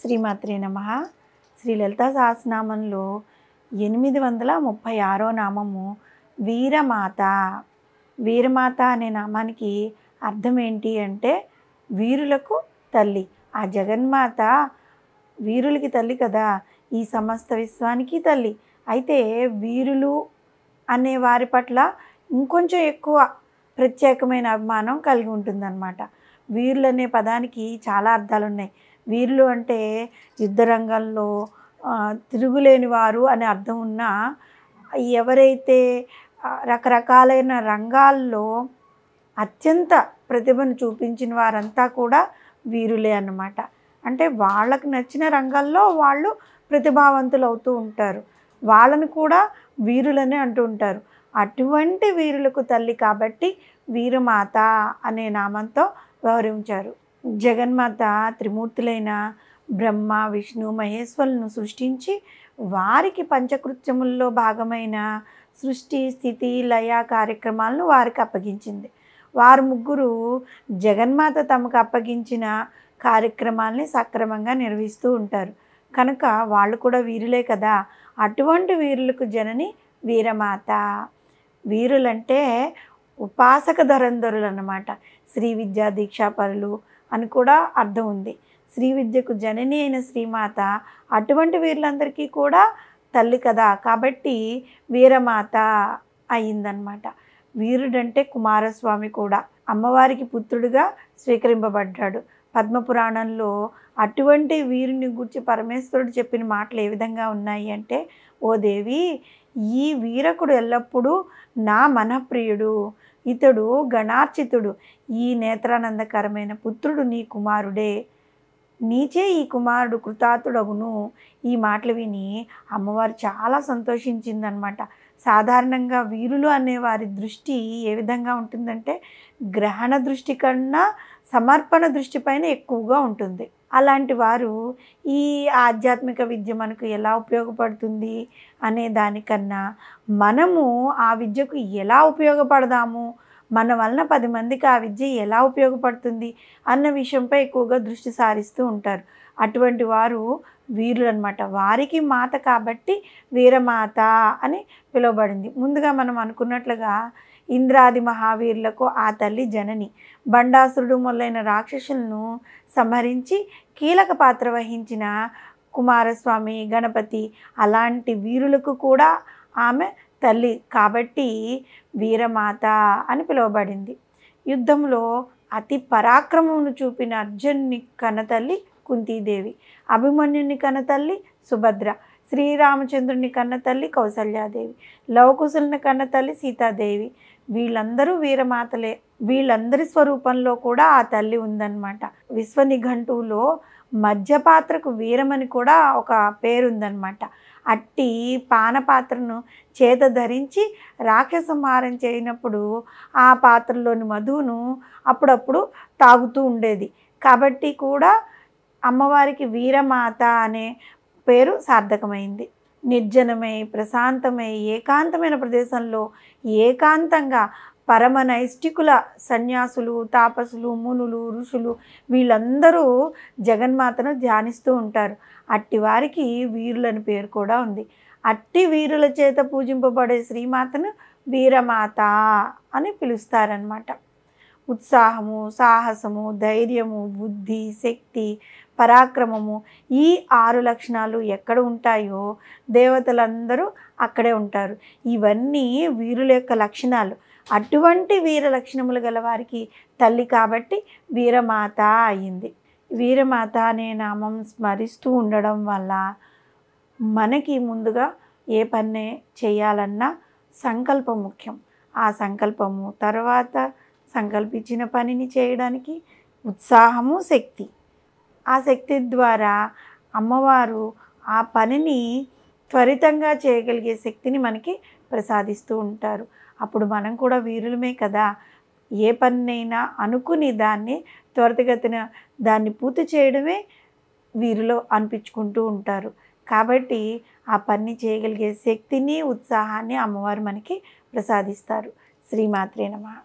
శ్రీమాత్రే నమః. శ్రీ లలితా సహస్రనామంలో 836వ నామము వీరమాత. వీరమాత అనే నామానికి అర్థం ఏంటి అంటే వీరులకు తల్లి. ఆ జగన్మాత వీరులకి తల్లి కదా, ఈ సమస్త విశ్వానికి తల్లి. అయితే వీరులు అనే వారి పట్ల ఇంకొంచెం ఎక్కువ ప్రత్యేకమైన అభిమానం కలిగి ఉంటుందన్నమాట. వీరులు అనే పదానికి చాలా అర్థాలు ఉన్నాయి. వీరులు అంటే యుద్ధ రంగంలో తిరుగులేని వారు అనే అర్థం ఉన్న ఎవరైతే రకరకాలైన రంగాల్లో అత్యంత ప్రతిభను చూపించిన వారంతా కూడా వీరులే అన్నమాట. అంటే వాళ్ళకు నచ్చిన రంగాల్లో వాళ్ళు ప్రతిభావంతులు అవుతూ ఉంటారు. వాళ్ళని కూడా వీరులనే అంటూ ఉంటారు. అటువంటి వీరులకు తల్లి కాబట్టి వీరమాత అనే నామంతో వ్యవహరించారు. జగన్మాత త్రిమూర్తులైన బ్రహ్మ, విష్ణు, మహేశ్వరులను సృష్టించి వారికి పంచకృత్యముల్లో భాగమైన సృష్టి, స్థితి, లయ కార్యక్రమాలను వారికి అప్పగించింది. వారు ముగ్గురు జగన్మాత తమకు అప్పగించిన కార్యక్రమాల్ని సక్రమంగా నిర్వహిస్తూ ఉంటారు. కనుక వాళ్ళు కూడా వీరులే కదా. అటువంటి వీరులకు జనని వీరమాత. వీరులంటే ఉపాసక ధరంధరులు అన్నమాట. శ్రీ విద్యా దీక్షాపరులు అని కూడా అర్థం ఉంది. శ్రీ విద్యకు జనని అయిన శ్రీమాత అటువంటి వీరులందరికీ కూడా తల్లి కదా, కాబట్టి వీరమాత అయిందనమాట. వీరుడంటే కుమారస్వామి కూడా అమ్మవారికి పుత్రుడిగా స్వీకరింపబడ్డాడు. పద్మపురాణంలో అటువంటి వీరుని గురించి పరమేశ్వరుడు చెప్పిన మాటలు ఏ విధంగా ఉన్నాయి అంటే, ఓ దేవి, ఈ వీరకుడు ఎల్లప్పుడూ నా మనఃప్రియుడు, ఇతడు గణార్చితుడు, ఈ నేత్రానందకరమైన పుత్రుడు నీ కుమారుడే, నీచే ఈ కుమారుడు కృతార్థుడగును. ఈ మాటలు విని అమ్మవారు చాలా సంతోషించిందనమాట. సాధారణంగా వీరులు అనే వారి దృష్టి ఏ విధంగా ఉంటుందంటే గ్రహణ దృష్టి కన్నా సమర్పణ దృష్టి పైన ఎక్కువగా ఉంటుంది. అలాంటి వారు ఈ ఆధ్యాత్మిక విద్య మనకు ఎలా ఉపయోగపడుతుంది అనే దానికన్నా మనము ఆ విద్యకు ఎలా ఉపయోగపడదాము, మన వలన 10 మందికి ఆ విద్య ఎలా ఉపయోగపడుతుంది అన్న విషయంపై ఎక్కువగా దృష్టి సారిస్తూ ఉంటారు. అటువంటి వారు వీరులు అనమాట. వారికి మాత కాబట్టి వీరమాత అని పిలువబడింది. ముందుగా మనం అనుకున్నట్లుగా ఇంద్రాది మహావీరులకు ఆ తల్లి జనని. బండాసురుడు మొదలైన రాక్షసులను సంహరించి కీలక పాత్ర వహించిన కుమారస్వామి, గణపతి అలాంటి వీరులకు కూడా ఆమె తల్లి కాబట్టి వీరమాత అని పిలువబడింది. యుద్ధంలో అతి పరాక్రమమును చూపిన అర్జునుని కన్నతల్లి కుంతీదేవి, అభిమన్యుని కన్నతల్లి సుభద్ర, శ్రీరామచంద్రుని కన్నతల్లి కౌసల్యాదేవి, లవకుశుని కన్నతల్లి సీతాదేవి. వీళ్ళందరూ వీరమాతలే. వీళ్ళందరి స్వరూపంలో కూడా ఆ తల్లి ఉందన్నమాట. విశ్వనిఘంటువులో మధ్యపాత్రకు వీరమని కూడా ఒక పేరుందన్నమాట. అట్టి పానపాత్రను చేత ధరించి రాక్షస సంహారం చేయనప్పుడు ఆ పాత్రలోని మధువును అప్పుడప్పుడు తాగుతూ ఉండేది. కాబట్టి కూడా అమ్మవారికి వీరమాత అనే పేరు సార్థకమైంది. నిర్జనమై, ప్రశాంతమై, ఏకాంతమైన ప్రదేశంలో ఏకాంతంగా పరమ నైష్ఠికుల సన్యాసులు, తాపసులు, మునులు, ఋషులు వీళ్ళందరూ జగన్మాతను ధ్యానిస్తూ ఉంటారు. అట్టి వారికి వీరులని పేరు కూడా ఉంది. అట్టి వీరుల చేత పూజింపబడే శ్రీమాతను వీరమాత అని పిలుస్తారనమాట. ఉత్సాహము, సాహసము, ధైర్యము, బుద్ధి, శక్తి, పరాక్రమము ఈ 6 లక్షణాలు ఎక్కడ ఉంటాయో దేవతలందరూ అక్కడే ఉంటారు. ఇవన్నీ వీరుల యొక్క లక్షణాలు. అటువంటి వీర లక్షణములు గల వారికి తల్లి కాబట్టి వీరమాత అయింది. వీరమాత అనే నామం స్మరిస్తూ ఉండడం వల్ల మనకి ముందుగా ఏ పని చేయాలన్నా సంకల్పం ముఖ్యం. ఆ సంకల్పము తర్వాత సంకల్పించిన పనిని చేయడానికి ఉత్సాహము, శక్తి. ఆ శక్తి ద్వారా అమ్మవారు ఆ పనిని త్వరితంగా చేయగలిగే శక్తిని మనకి ప్రసాదిస్తూ ఉంటారు. అప్పుడు మనం కూడా వీరులమే కదా. ఏ పనినైనా అనుకుని దాన్ని త్వరితగతిన దాన్ని పూర్తి చేయడమే వీరిలో అనిపించుకుంటూ ఉంటారు. కాబట్టి ఆ పని చేయగలిగే శక్తిని, ఉత్సాహాన్ని అమ్మవారు మనకి ప్రసాదిస్తారు. శ్రీమాత్రే నమః.